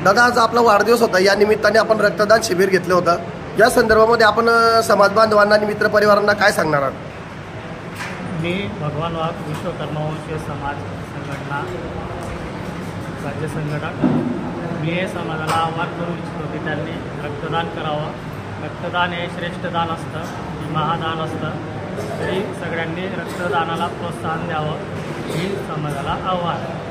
दादा, आज आपला वाढदिवस होता, या निमित्ताने आपण रक्तदान शिबिर घेतलं होतं. या संदर्भामध्ये आपण समाज बांधवांना आणि मित्रपरिवारांना काय सांगणार आहात? मी भगवान वाघ, विश्वकर्मवंशीय समाज संघटना राज्य संघटक. मी हे समाजाला आव्हान करू इच्छितो की त्यांनी रक्तदान करावं. रक्तदान हे श्रेष्ठ दान असतं, महादान असतं. तरी सगळ्यांनी रक्तदानाला प्रोत्साहन द्यावं ही समाजाला आव्हान आहे.